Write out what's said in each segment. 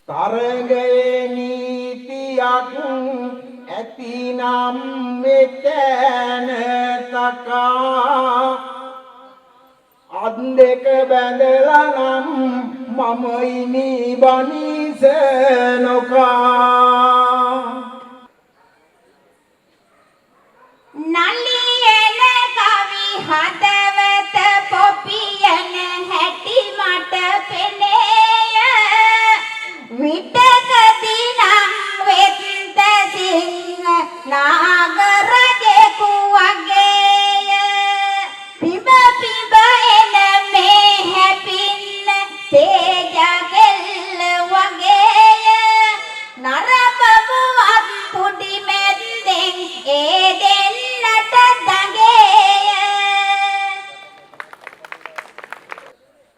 තරඟයේ නීතියක් ඇතිනම් මෙතන තකා අත් දෙක බැඳලා නම් මම ඉනි බනිස නොකා නලියන කවි හදවත පොපියන හැටි මට පෙනේය විටකදී නම් වෙත්ත සිංහ නාගරජෙකු වගේය පිබ පිබ එන මේ හැපින්න තේජගෙල්ල වගේය නරබබුවත් පුඩි මැද්දෙන් ඒ දෙන්නට දඟේය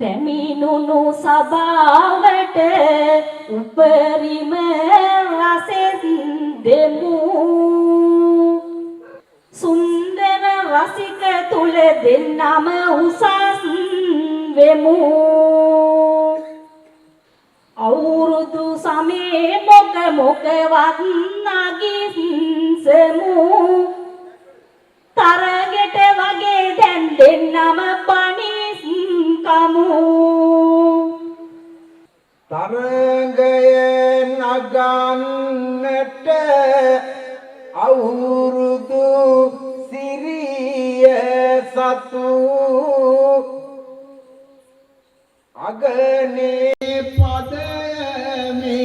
පැමිණුණු සභාවට උපරිම රසෙන් දෙමු සුන්දර රසික තුල දෙන්නම උසස් වෙමු අවුරුදු සමේ මොකවත් නගිස්සමු තරගෙට වගේ දැන් දෙන්නම පනිස් කමු තරඟය නගන්නට අවුරුදු සිරිය සතු අගනේ පදමෙහි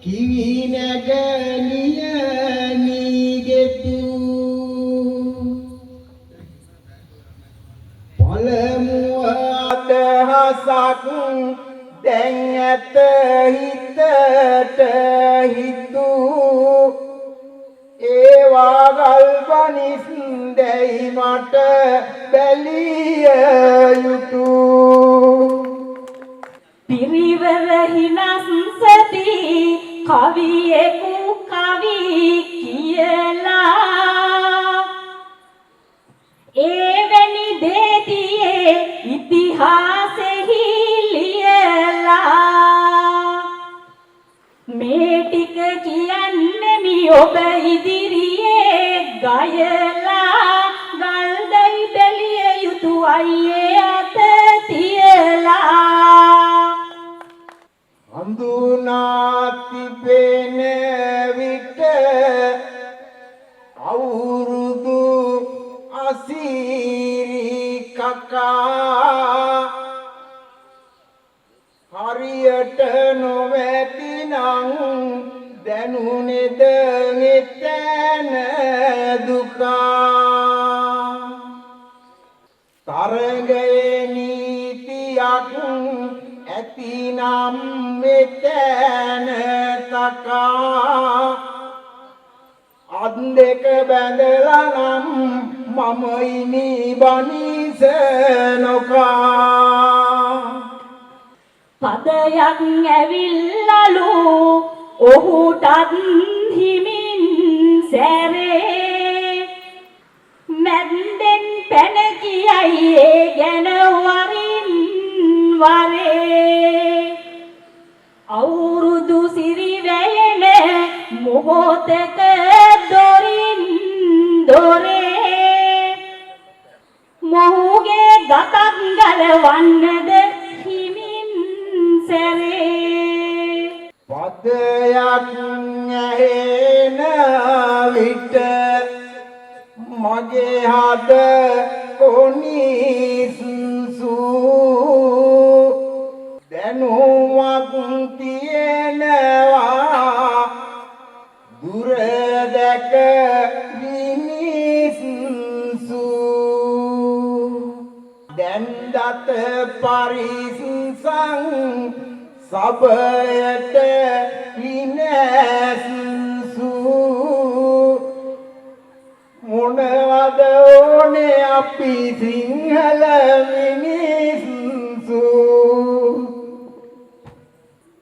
කිවි නැගලිය නීගෙතු පළමුව අදහසක් දැන් ඇත හිතට හිතු ඒවා ගල්බනිස් දැයි මට බැලිය යුතු පිරිවර හිනස්සති කවියෙකු කවි කියලා එවැනි දේතියේ ඉතිහාසෙහි ලියලා මේ ටික කියන්නෙමි ඔබ ඉදිරියේ ගයලා ගල්දයි බැලිය යුතු අයියේ අත තියලා හඳුනා තිබෙන විට අවුරුදු අසිරි කකා හරියට නොවැතිනම් දැනුනේද මෙතන දුකා තරඟයේ නීතියක් ඇතිනම් මෙතන තකා අත් දෙක බැඳලා නම් මම ඉනි බනිස නොකා පදයක් ඇවිල්ලලු ඔහුටත් හිමින් සැරේ මැද්දෙන් පැන කියයි ඒ ගැන වරින් වරේ අවුරුදු සිරි වැයෙන මොහොතක දොරින් දොරේ මොහුගේ ගතක් ගලවන්නද හිමින් සැරේ පදයක් ඇහෙන විට මගේ හද කොනිසු දැනුමක් තියෙනවා දුර දැක මිනිස්සු දැන් දත පරිසං සබයට හිනැසු මොනවද ඕනේ අපි සිංහල මිනිස්සු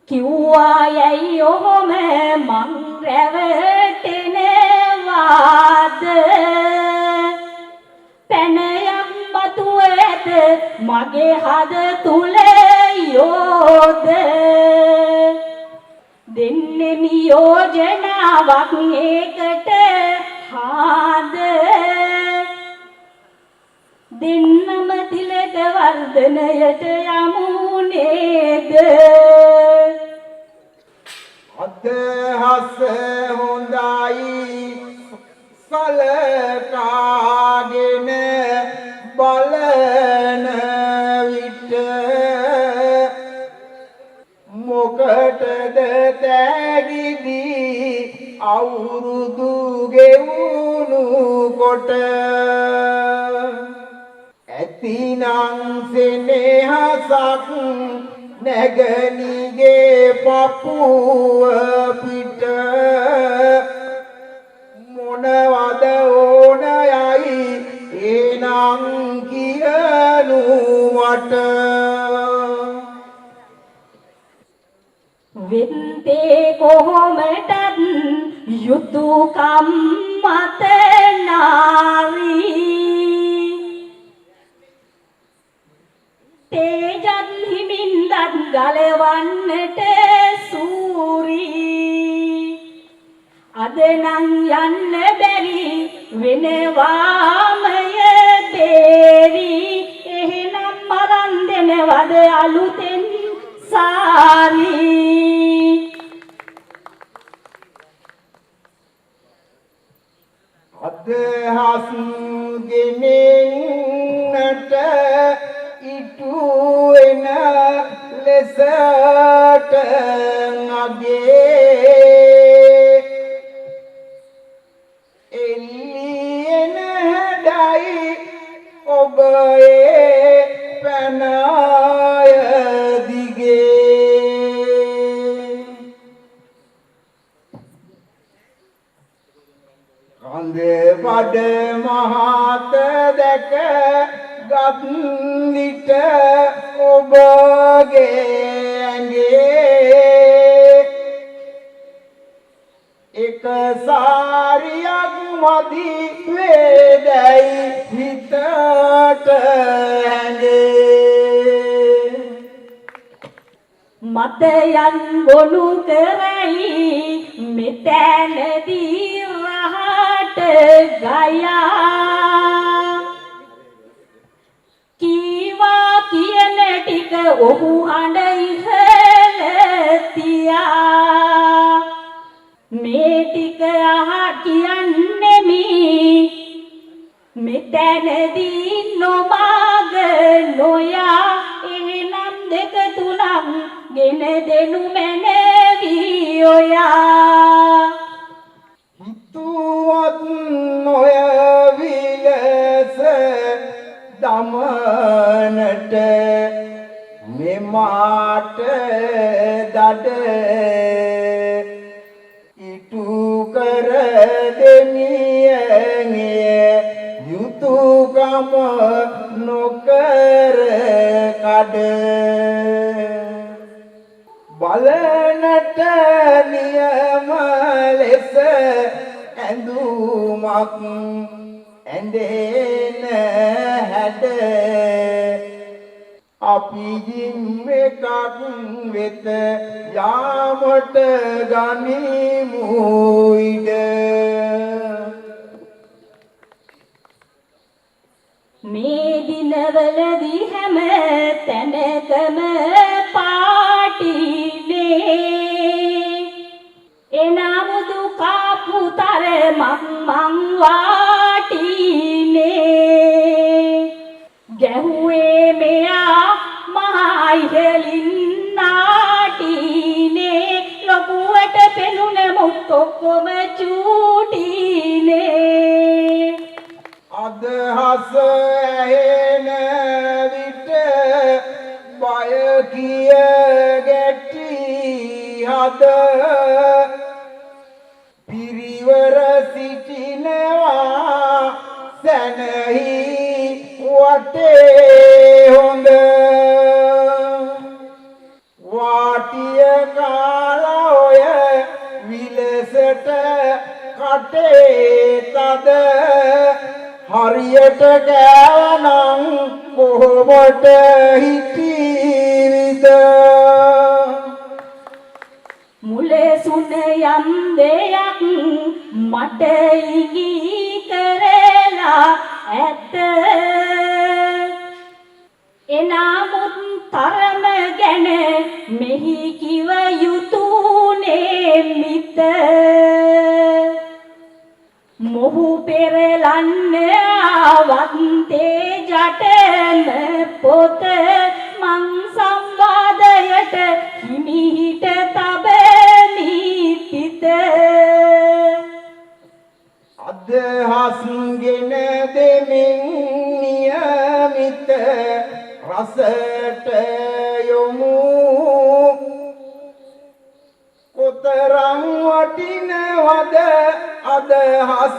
කිව්වා යයි ඔහොම මං රැවටෙනවාද පැනයක් මතු ඇත මගේ හද තුල යෝද දෙන්නෙමි යෝජනාවක් ඒකට හාද දෙන්නම තිලක වර්ධනයට යමු නේද අදහස හොඳයි සලකාගෙන බලන විට මොකටද තෑගිදී අවුරුදු ගෙවුණු කොට ඇතිනම් සෙනෙහසක් නැගණිගේ පපුව පිට මොනවද ඕනයයි එනම් කියනු මට වෙන්තේ කොහොමටත් යුතුයකම් මත නාවී තේජත් හිමින්දත් ගලවන්නට සූරී අද නම් යන්න බැරි වෙනවාමය බේරි එහෙනම් මරන් දෙනවද අලුතෙන් සාරී අදහස් ගෙනෙන්නට ඉටු වෙන ලෙසට අගේ එළියෙන හැඩයි ඔබේ පැනය දිගේ කඳ බඩ මහත දැක ගත් විට ඔබගේ ඇඟේ එක සාරියක් මදි වේදයි හිතට හැඟේ මතයන් ගොනු කරයි මෙතැනදී රහට ගයා කීවා කියන ටික ඔහු හඬ ඉහළ තියා මේ ටික කියන්නෙමි මෙතැනදී නොමග නොයා එහෙනම් දෙක තුනක් ගෙන දෙනු මැනවි ඔයා හිතුවත් නොය විලස දමනට මෙමාට දඩ ඉටු කර දෙමියගේ යුතුයකම නොකර කඩ බලනට නියම ලෙස ඇඳුමක් ඇඳෙන හැඩ අපි ජිම් එකක් වෙත යාමට ගනිමු ඉඩ මේ දිනවලදී හැම තැනකම පාටිනේ එනමුදු කාපු තරමක් මං වාටිනේ ගැහුවේ මෙයා මහා ඉහළින් නාටිනේ ලොකුවට පෙනුනේ මුත් ඔක්කොම චූටිනේ අදහස ඇහෙන විට බය කිය ගැටි හද පිරිවර සිටිනවා සැනහි වටේ හොඳ වාටිය කාලා ඔය විලසට කටේ තද හරියට කෑවනම් කොහොමට හිටීවිද මුලසුන යම් දෙයක් මට ඉඟි කරලා ඇත එනමුත් තරම ගැන මෙහි කිව යුතුනේ මිත මොහු පෙරලන්න ආවත්තේ ජටම පොත මං සංවාදයට හිමිහිට තබමි පිත අදහස්ගෙන දෙමින් නියමිත රසට යොමු කොතරම් වටිනවද අදහස්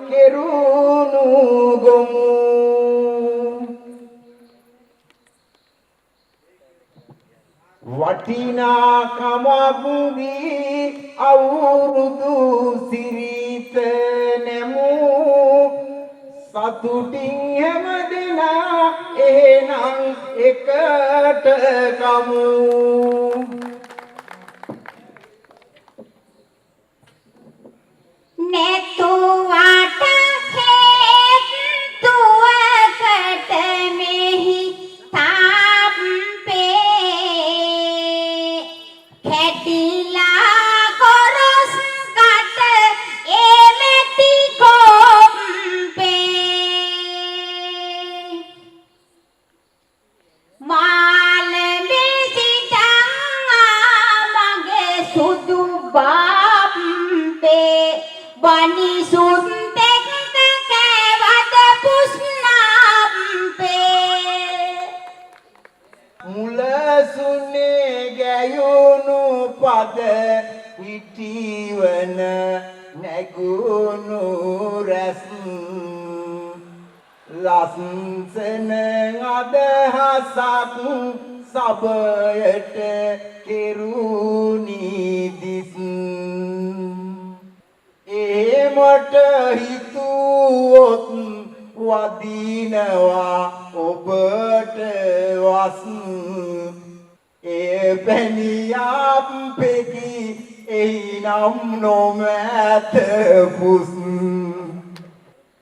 කෙරුණු ගොමු වටිනාකමක් දී අවුරුදු සිරිත නෙමු සතුටින් හැමදෙනා එහෙනම් එකට කමු නැතුවට හේතුවකට මෙහි තාප්පේ කැටිලා කොරස් කට එමෙති කොම්පේ මාළඹේ සිටන් මගේ සුදු බාම්පේ Bani sun tek kewat pusnampe මුලසුනේ ගැයුණු පද හිටිවන නැගුණු රැස් ලස්සන අදහසක් සබයට කෙරුණි දිස් එමට හිතුවොත් වදිනවා ඔබට වස් ඒ පැනියම් පෙකි එයිනම් නොමැත පුස්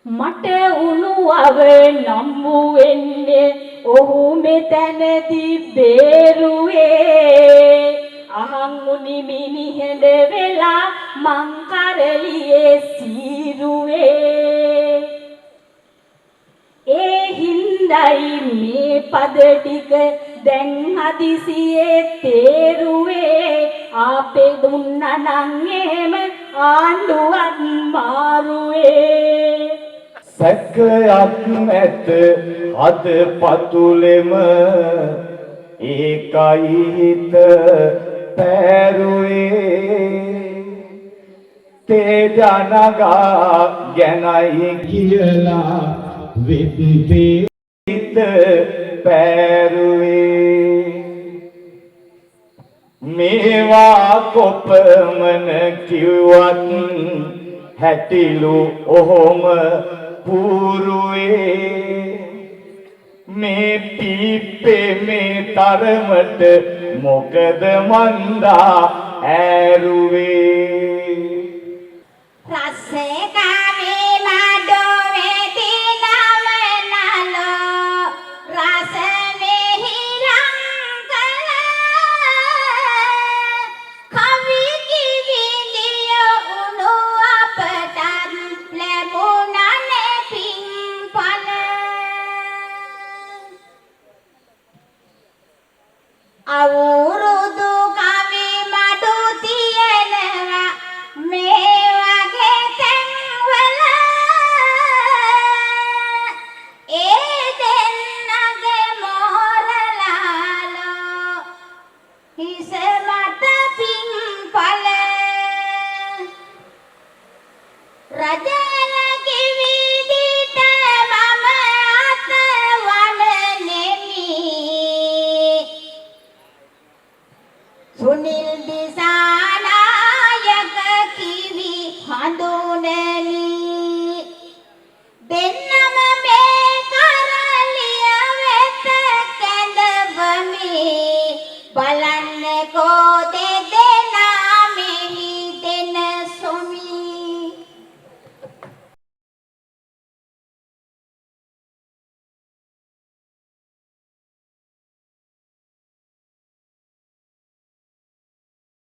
මට උණුවව නම්බු වෙන්නේ ඔහු මෙතනදී බේරුවේ අහං මුනි මිනිහෙඳ වෙලා මං කරලියේ සීරුවේ ඒ හින්දයි මේ පද ටික දැන් හදිසියේ තේරුවේ ආපේ දුන්නා නම් එහෙම ආණ්ඩුවත් මාරුවේ සැකයක් ඇත අද පතුලෙම ඒකයි හිත පැරුවේ තේජනගා ගැනයි කියලා විද්දේ හිත පැරුවේ මේවා කොපමණ කිව්වත් හැටිලු ඔහොම පුරුවේ මේ පීපේ මේ තරමට මොකද මන්දා ඇරුවේ